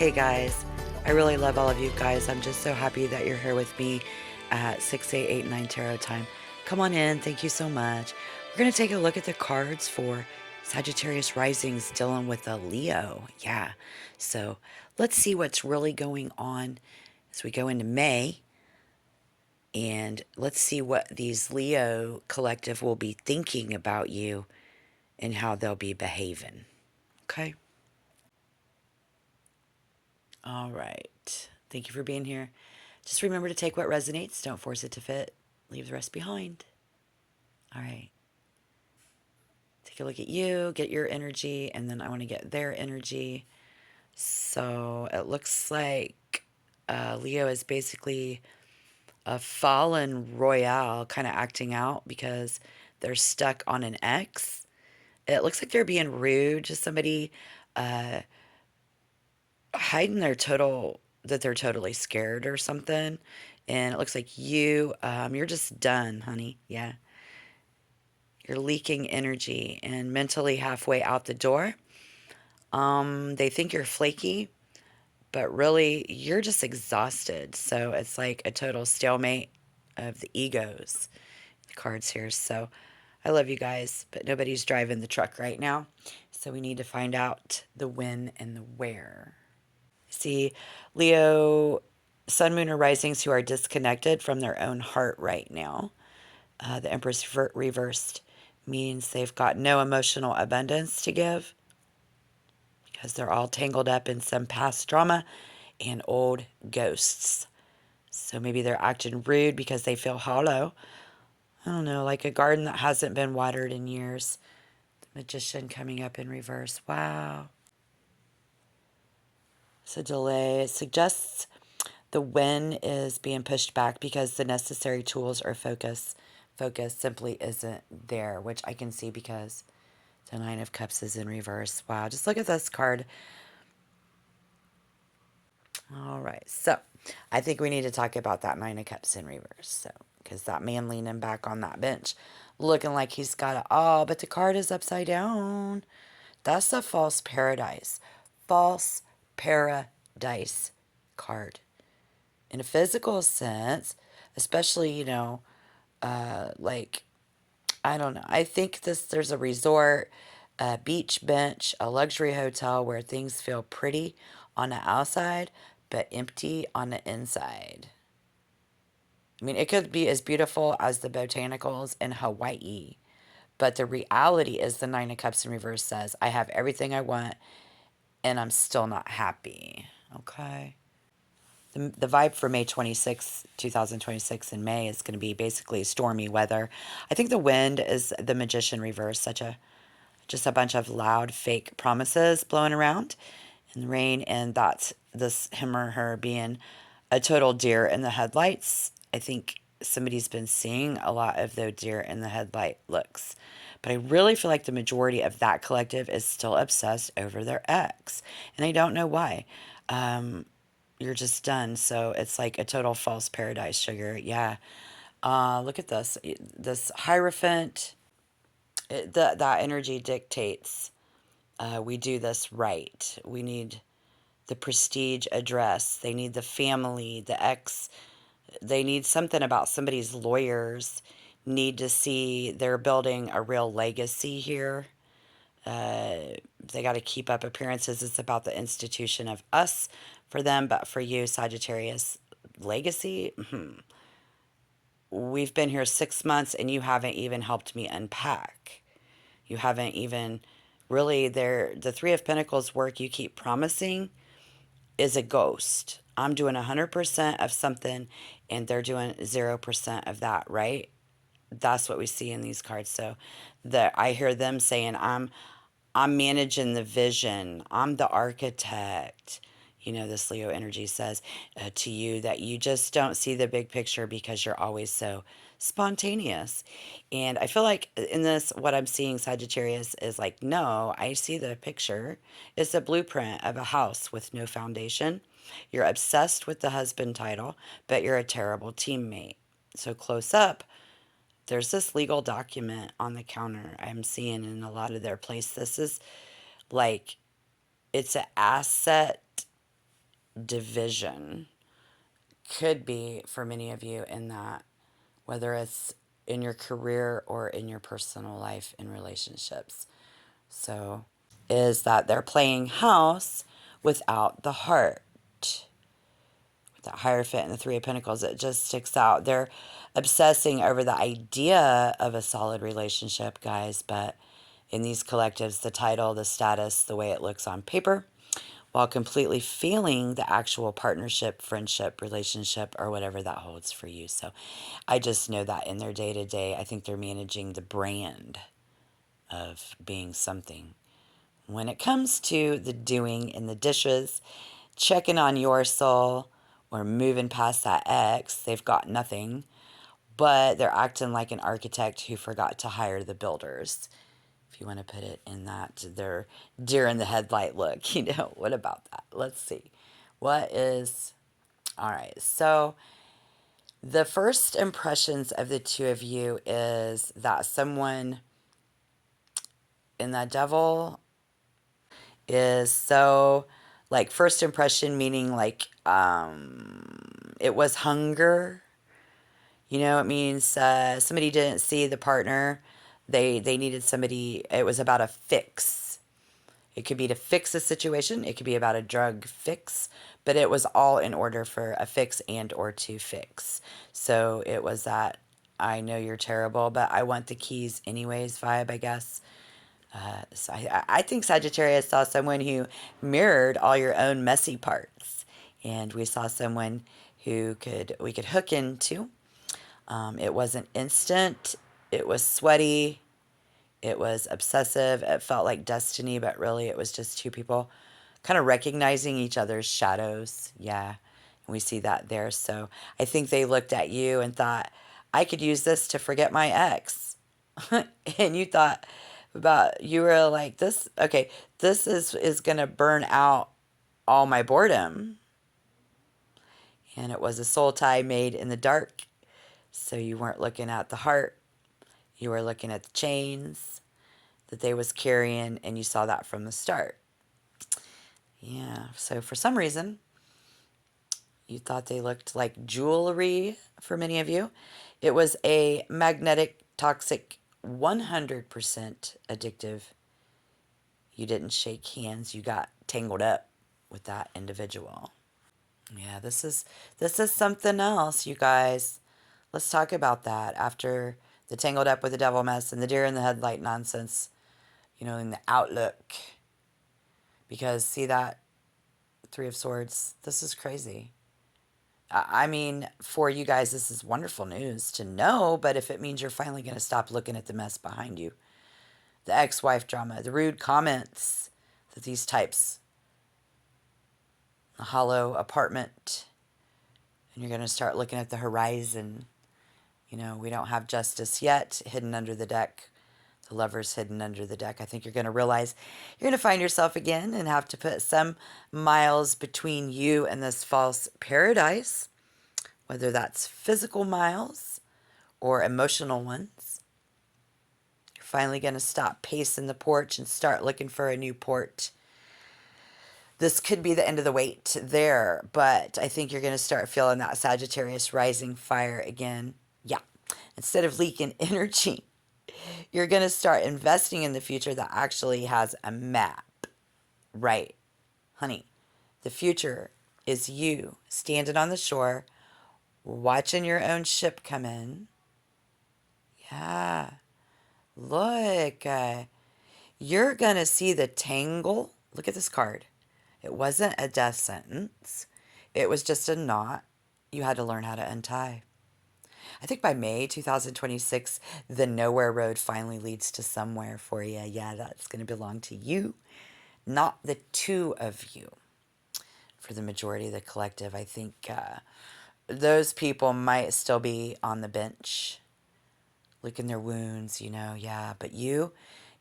Hey guys, I really love all of you guys. I'm just so happy that you're here with me at 6, 8, 8, 9 tarot time. Come on in. Thank you so much. We're going to take a look at the cards for Sagittarius risings dealing with a Leo. Yeah. So let's see what's really going on as we go into May. And let's see what these Leo collective will be thinking about you and how they'll be behaving. Okay. All right. Thank you for being here. Just remember to take what resonates. Don't force it to fit. Leave the rest behind. All right. Take a look at you, get your energy, and then I want to get their energy. So it looks like Leo is basically a fallen royale kind of acting out because they're stuck on an X. It looks like they're being rude to somebody, uh, hiding their total that they're totally scared or something. And it looks like you're just done, honey. Yeah. You're leaking energy and mentally halfway out the door. They think you're flaky, but really you're just exhausted. So it's like a total stalemate of the egos. The cards here. So I love you guys, but nobody's driving the truck right now. So we need to find out the when and the where. See, Leo, Sun, Moon, or Risings who are disconnected from their own heart right now. The Empress reversed means they've got no emotional abundance to give because they're all tangled up in some past drama and old ghosts. So maybe they're acting rude because they feel hollow. I don't know, like a garden that hasn't been watered in years. The Magician coming up in reverse. Wow. It's a delay. It suggests the when is being pushed back because the necessary tools or focus simply isn't there, which I can see because the Nine of Cups is in reverse. Wow, just look at this card. All right, so I think we need to talk about that Nine of Cups in reverse. So, because that man leaning back on that bench, looking like he's got it all, but the card is upside down. That's a false paradise. False paradise card. In a physical sense, especially, like, I don't know. I think there's a resort, a beach bench, a luxury hotel where things feel pretty on the outside, but empty on the inside. I mean, it could be as beautiful as the botanicals in Hawaii, but the reality is the Nine of Cups in reverse says, I have everything I want and I'm still not happy. Okay. The vibe for May 26th, 2026 in May is going to be basically stormy weather. I think the wind is the Magician reverse, just a bunch of loud fake promises blowing around in the rain, and that's this him or her being a total deer in the headlights. I think somebody's been seeing a lot of the deer in the headlight looks. But I really feel like the majority of that collective is still obsessed over their ex, and I don't know why. You're just done. So it's like a total false paradise, sugar. Yeah. Look at this. This Hierophant, that energy dictates we do this right. We need the prestige address. They need the family, the ex. They need something about somebody's lawyers. Need to see they're building a real legacy here. They got to keep up appearances. It's about the institution of us for them, but for you, Sagittarius, legacy. We've been here 6 months and you haven't even helped me unpack. You haven't even really there. The Three of Pentacles work you keep promising is a ghost. I'm doing 100% of something and they're doing 0% of that, right? That's what we see in these cards. So I hear them saying, I'm managing the vision. I'm the architect. This Leo energy says to you that you just don't see the big picture because you're always so spontaneous. And I feel like in this, what I'm seeing, Sagittarius, is like, no, I see the picture. It's a blueprint of a house with no foundation. You're obsessed with the husband title, but you're a terrible teammate. So close up, there's this legal document on the counter I'm seeing in a lot of their place. This is like, it's an asset division could be for many of you in that, whether it's in your career or in your personal life in relationships. So, is that they're playing house without the heart. That Hierophant and the Three of Pentacles, it just sticks out. They're obsessing over the idea of a solid relationship, guys, but in these collectives, the title, the status, the way it looks on paper, while completely feeling the actual partnership, friendship, relationship, or whatever that holds for you. So I just know that in their day to day, I think they're managing the brand of being something. When it comes to the doing in the dishes, checking on your soul, or moving past that ex, they've got nothing, but they're acting like an architect who forgot to hire the builders. If you want to put it in that, they're deer in the headlight look, what about that? Let's see. What is, all right, so the first impressions of the two of you is that someone in that devil is so, like, first impression meaning like it was hunger. It means somebody didn't see the partner. They needed somebody. It was about a fix. It could be to fix a situation. It could be about a drug fix, but it was all in order for a fix and or to fix. So it was that I know you're terrible, but I want the keys anyways vibe, I guess. So I think Sagittarius saw someone who mirrored all your own messy parts, and we saw someone who we could hook into. It wasn't instant. It was sweaty. It was obsessive. It felt like destiny, but really it was just two people kind of recognizing each other's shadows. Yeah. And we see that there. So I think they looked at you and thought, I could use this to forget my ex. And you thought you were like, this is going to burn out all my boredom. And it was a soul tie made in the dark. So you weren't looking at the heart. You were looking at the chains that they was carrying, and you saw that from the start. Yeah, so for some reason, you thought they looked like jewelry for many of you. It was a magnetic, toxic, 100% addictive. You didn't shake hands. You got tangled up with that individual. Yeah, this is something else, you guys. Let's talk about that after the tangled up with the devil mess and the deer in the headlight nonsense, in the outlook. Because see that Three of Swords, this is crazy. I mean, for you guys, this is wonderful news to know, but if it means you're finally going to stop looking at the mess behind you, the ex-wife drama, the rude comments that these types, the hollow apartment, and you're going to start looking at the horizon. We don't have justice yet, hidden under the deck. The lover's hidden under the deck. I think you're going to realize you're going to find yourself again and have to put some miles between you and this false paradise, whether that's physical miles or emotional ones. You're finally going to stop pacing the porch and start looking for a new port. This could be the end of the wait there, but I think you're going to start feeling that Sagittarius rising fire again. Yeah. Instead of leaking energy, you're going to start investing in the future that actually has a map. Right, honey. The future is you standing on the shore, watching your own ship come in. Yeah. Look, you're going to see the tangle. Look at this card. It wasn't a death sentence. It was just a knot you had to learn how to untie. I think by May 2026, the nowhere road finally leads to somewhere for you. Yeah, that's going to belong to you, not the two of you. For the majority of the collective, I think those people might still be on the bench, licking their wounds, yeah. But you're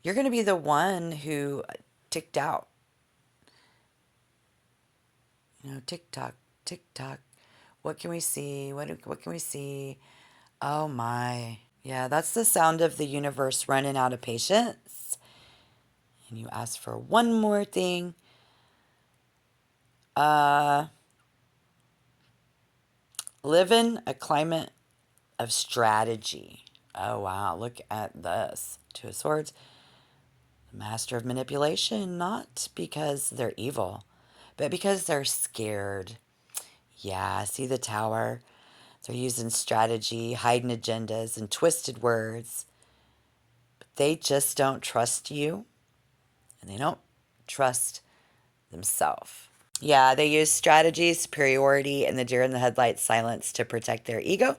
going to be the one who ticked out. Tick tock, tick tock. What can we see? What can we see? Oh my. Yeah, that's the sound of the universe running out of patience. And you ask for one more thing. Live in a climate of strategy. Oh, wow. Look at this. Two of Swords. Master of manipulation, not because they're evil, but because they're scared. Yeah, see the Tower? They're using strategy, hiding agendas, and twisted words. But they just don't trust you, and they don't trust themselves. Yeah, they use strategy, superiority, and the deer in the headlights silence to protect their ego.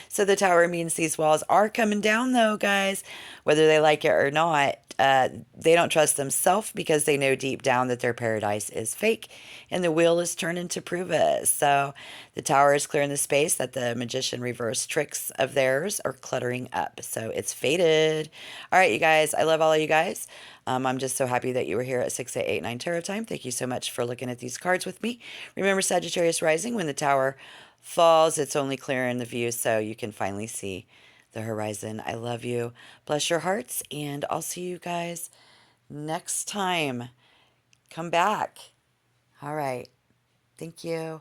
So the Tower means these walls are coming down, though, guys, whether they like it or not. They don't trust themselves because they know deep down that their paradise is fake, and the wheel is turning to prove it. So the Tower is clearing the space that the Magician reverse tricks of theirs are cluttering up. So it's faded. All right, you guys, I love all of you guys. I'm just so happy that you were here at 6, 8, 8, 9 Tarot Time. Thank you so much for looking at these cards with me. Remember, Sagittarius rising, when the Tower falls, it's only clearing the view so you can finally see the horizon. I love you. Bless your hearts, and I'll see you guys next time. Come back. All right. Thank you.